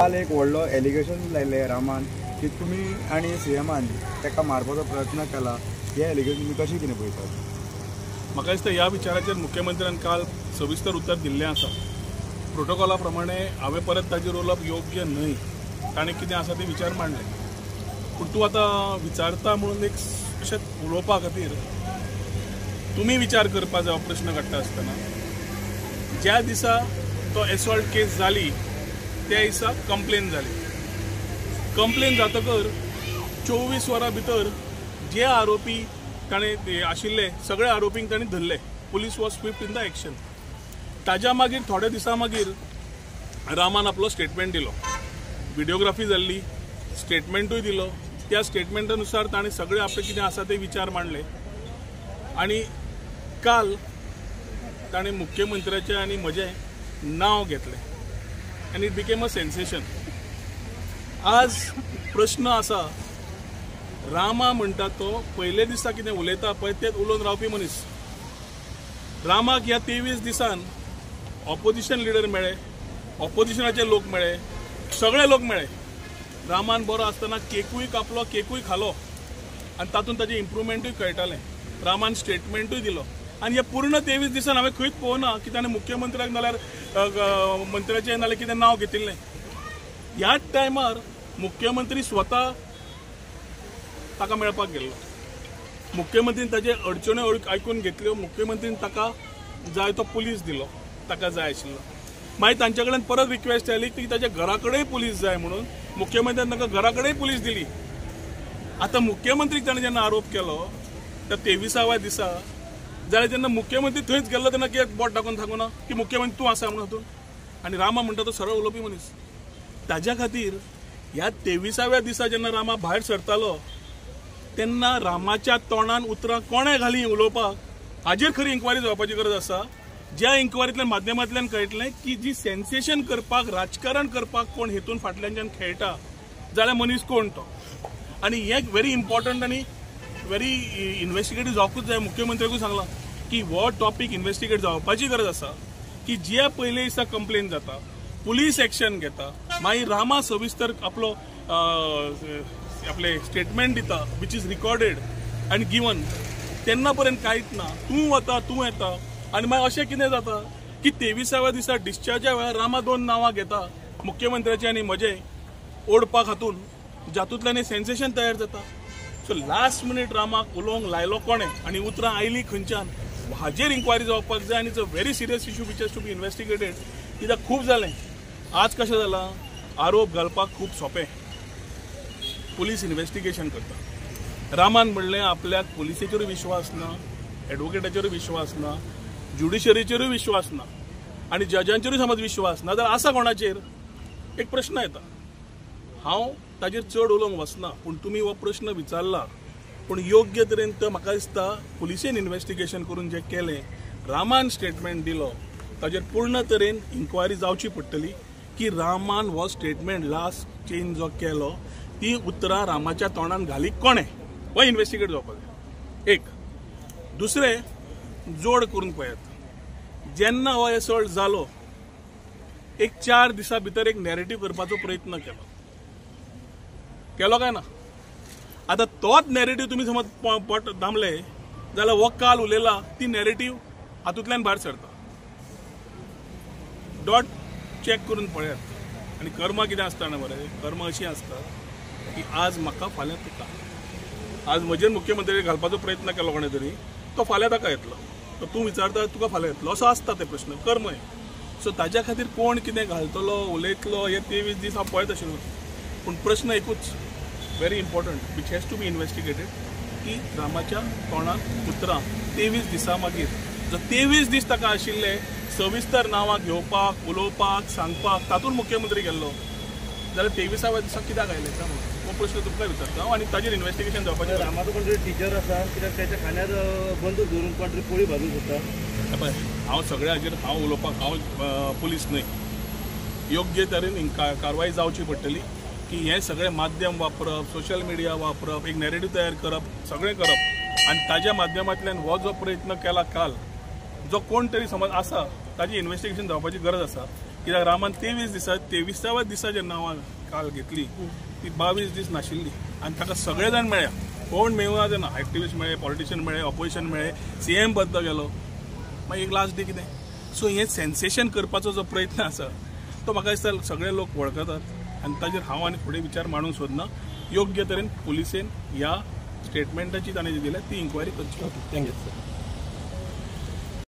काल एक व्हडलो एलिगेशन लायले रामान की तुमी आनी सीएमान ताका मारपाचो प्रयत्न केला. हे एलिगेशन तुमी कशें कितें पळयतात? म्हाका दिसता ह्या विचाराचेर मुख्यमंत्र्यान काल सविस्तर उत्तर दिल्लें आसा. प्रोटोकॉला प्रमाणे हांवें परत ताजेर उलोवप योग्य न्हय. ताणें कितें आसा ते विचार मांडले. पूण तूं आतां विचारता म्हणून एक अशें उलोवपा खातीर तुमी विचार करपा जाय. प्रश्न काडटा आसतना ज्या दिसा तो एसॉल्ट केस जाली त्या दिसा कंप्लेन जाली. कंप्लेन जातकर 24 वरां भितर जे आरोपी ताणें आशिल्ले सगळे आरोपींक ताणें धरले. Police was Swift in the action. ताज्या मागीर थोड्या दिसां मागीर रामान आपलो स्टेटमेंट दिलो. व्हिडिओग्राफी जाल्ली, स्टेटमेंटूय दिलो. त्या स्टेटमेंटानुसार ताणें सगळे आपले कितें आसा ते विचार मांडले. आनी काल ताणें मुख्यमंत्र्याचें आनी म्हजें नांव घेतलें आनी इट बिकेम अ सेन्सेशन. आज प्रश्न आसा, रामा म्हणटा तो पयले दिसा कितें उलयता पळय तेच उलोवन रावपी मनीस. रामाक ह्या 23 दिसान ऑपोजिशन लिडर मेळे, ऑपोजिशनाचे लोक मेळे, सगळे लोक मेळे. रामान बरो आसतना केकूय कापलो, केकूय खालो आनी तातूंत ताजें इम्प्रुवमेंटूय कळटालें. रामान स्टेटमेंटूय दिलो. आनी हे पूर्ण 23 दिसान हांवें खंयच पळोवना की ताणें मुख्यमंत्र्याक नाल्यार मंत्र्याचें नाल्यार कितें नांव घेतिल्लें. ह्याच टायमार मुख्यमंत्री स्वता ताका मेळपाक गेल्लो. मुख्यमंत्रीन ताजे अडचण्यो आयकून घेतल्यो. मुख्यमंत्रीन ताका जाय तो पुलीस दिलो ताका जाय आशिल्लो. मागीर तांचे कडेन परत रिक्वेस्ट आयली की ताच्या घरा कडेन पुलीस जाय म्हणून. मुख्यमंत्र्यान ताका घरा कडेन पुलीस दिली. आतां मुख्यमंत्रीक ताणें जेन्ना आरोप केलो त्या 23व्या दिसा जाल्यार जेन्ना मुख्यमंत्री थंयच गेल्लो तेन्ना कित्याक बोट दाखोवन सांगूना की मुख्यमंत्री तूं आसा म्हणून हातून. आनी रामा म्हणटा तो सरळ उलोवपी मनीस. ताज्या खातीर ह्या 23व्या दिसा जेन्ना रामा भायर सरतालो तेन्ना रामाच्या तोंडान उतरां कोणें घाली उलोवपाक हाजेर खरी इन्क्वायरी जावपाची गरज आसा. ज्या इन्क्वायरींतल्या माध्यमांतल्यान कळटलें की जी सेन्सेशन करपाक, राजकारण करपाक कोण हेतून फाटल्यानच्यान खेळटा जाल्यार मनीस कोण तो. आनी हे व्हेरी इम्पॉर्टंट आनी व्हेरी इन्व्हेस्टिगेटीव जावपूच जाय. मुख्यमंत्र्याकूय सांगलां की हो टॉपीक इन्व्हेस्टिगेट जावपाची गरज आसा की जे पयले दिसा कंप्लेन जाता, पुलीस एक्शन घेता, मागीर रामा सविस्तर आपले स्टेटमेंट दिता विच इज रिकॉर्डेड आनी गिवन. तेन्ना पर्यंत कांयच ना. तूं वता, तूं येता आनी मागीर अशें कितें जाता की 23व्या दिसा डिस्चार्जा वेळार रामा 2 नांवां घेता मुख्यमंत्र्याचें आनी म्हजें ओडपाक हातून, जातूंतल्यान सेन्सेशन तयार जाता. सो लास्ट मिनीट रामाक उलोवंक लायलो कोणें आनी उतरां आयलीं खंयच्यान हाजेर इन्क्वायरी जावपाक जाय. आनी it's a very serious issue which has to be investigated. कित्याक खूब जालें. आज कशें जालां, आरोप घालपाक खूब सोंपें. पुलीस इन्व्हेस्टिगेशन करता. रामान म्हणलें आपल्याक पुलिसेचेरूय विश्वास ना, एडवोकेटाचेरूय विश्वास ना, ज्युडिशरीचेरूय विश्वास ना आनी जजांचेरूय समज विश्वास ना जाल्यार आसा कोणाचेर. एक प्रश्न येता. हांव ताजेर चड उलोवंक वचना पूण तुमी हो प्रश्न विचारला. पूण योग्य तरेन तर म्हाका दिसता पुलिसेन इन्व्हेस्टिगेशन करून जें केलें, रामान स्टेटमेंट दिलो, ताजेर पूर्ण तरेन इन्क्वायरी जावची पडटली की रामान हो स्टेटमेंट लास्ट चेंज जो केलो ती उतरां रामाच्या तोंडान घाली कोणें, हो इन्व्हेस्टिगेट जावपाक जाय. एक. दुसरें, जोड करून पळयात. जेन्ना हो एसॉल्ट जालो एक 4 दिसां भितर एक नॅरेटिव्ह करपाचो प्रयत्न केलो काय ना. आतां तोच नॅरेटिव्ह तुमी समज पोट दामले जाल्यार हो काल उलयला ती नॅरेटिव्ह हातूंतल्यान भायर सरता. डॉट चॅक करून पळयात. आनी कर्मा कितें आसता ना बरें, कर्मा अशी आसता की आज म्हाका फाल्यां तुका. आज म्हजेर मुख्यमंत्री घालपाचो प्रयत्न केलो कोणें तरी, तो फाल्यां ताका येतलो. तो तूं विचारता तुका फाल्यां येतलो असो आसता ते प्रश्न. कर्म हे. सो ताज्या खातीर कोण कितें घालतलो, उलयतलो हे 23 दीस हांव पळयत आशिल्लो. पूण प्रश्न एकूच very important which has to be investigated की रामाच्या तोंडान उतरां 23 दिसां मागीर जो 23 दीस ताका आशिल्ले सविस्तर नांवां घेवपाक, उलोवपाक, सांगपाक, तातूंत मुख्यमंत्री गेल्लो जाल्यार 23व्या दिसा कित्याक आयले काय म्हणून हो प्रश्न तुमकां विचारता. आनी ताजेर इन्व्हेस्टिगेशन जावपाचें. रामाचो कोण तरी टीचर आसा कित्याक त्याच्या खांद्यार बंदूक धरून कोण तरी पोळी भाजूंक सोदता. पळय हांव सगळ्या हाजेर हांव उलोवपाक हांव पुलीस न्हय. योग्य तरेन कारवाई जावची पडटली की हे सगळे माध्यम वापरप, सोशल मिडिया वापरप, एक नॅरेटिव्ह तयार करप, सगळें करप आनी ताज्या माध्यमांतल्यान हो जो प्रयत्न केला काल, जो कोण तरी समज आसा ताजी इन्व्हेस्टिगेशन जावपाची गरज आसा. कित्याक रामान 23व्या दिसा जेन्ना हांव काल घेतली ती 22 दीस नाशिल्ली आनी ताका सगळे जाण मेळ्या, कोण मेळूना तेन्ना एक्टिविस्ट मेळ्ळे, पॉलिटिशियन मेळ्ळे, ऑपोजिशन मेळ्ळे, सीएम बद्द गेलो, मागीर एक लास्ट डे कितें. सो हें सेन्सेशन करपाचो जो प्रयत्न आसा तो म्हाका दिसता सगळे लोक वळखतात आनी ताजेर हांव आनी फुडें विचार मांडूंक सोदना. योग्य तरेन पुलिसेन ह्या स्टेटमेंटाची ताणें जी दिल्या ती इन्क्वायरी करची. Thank you sir.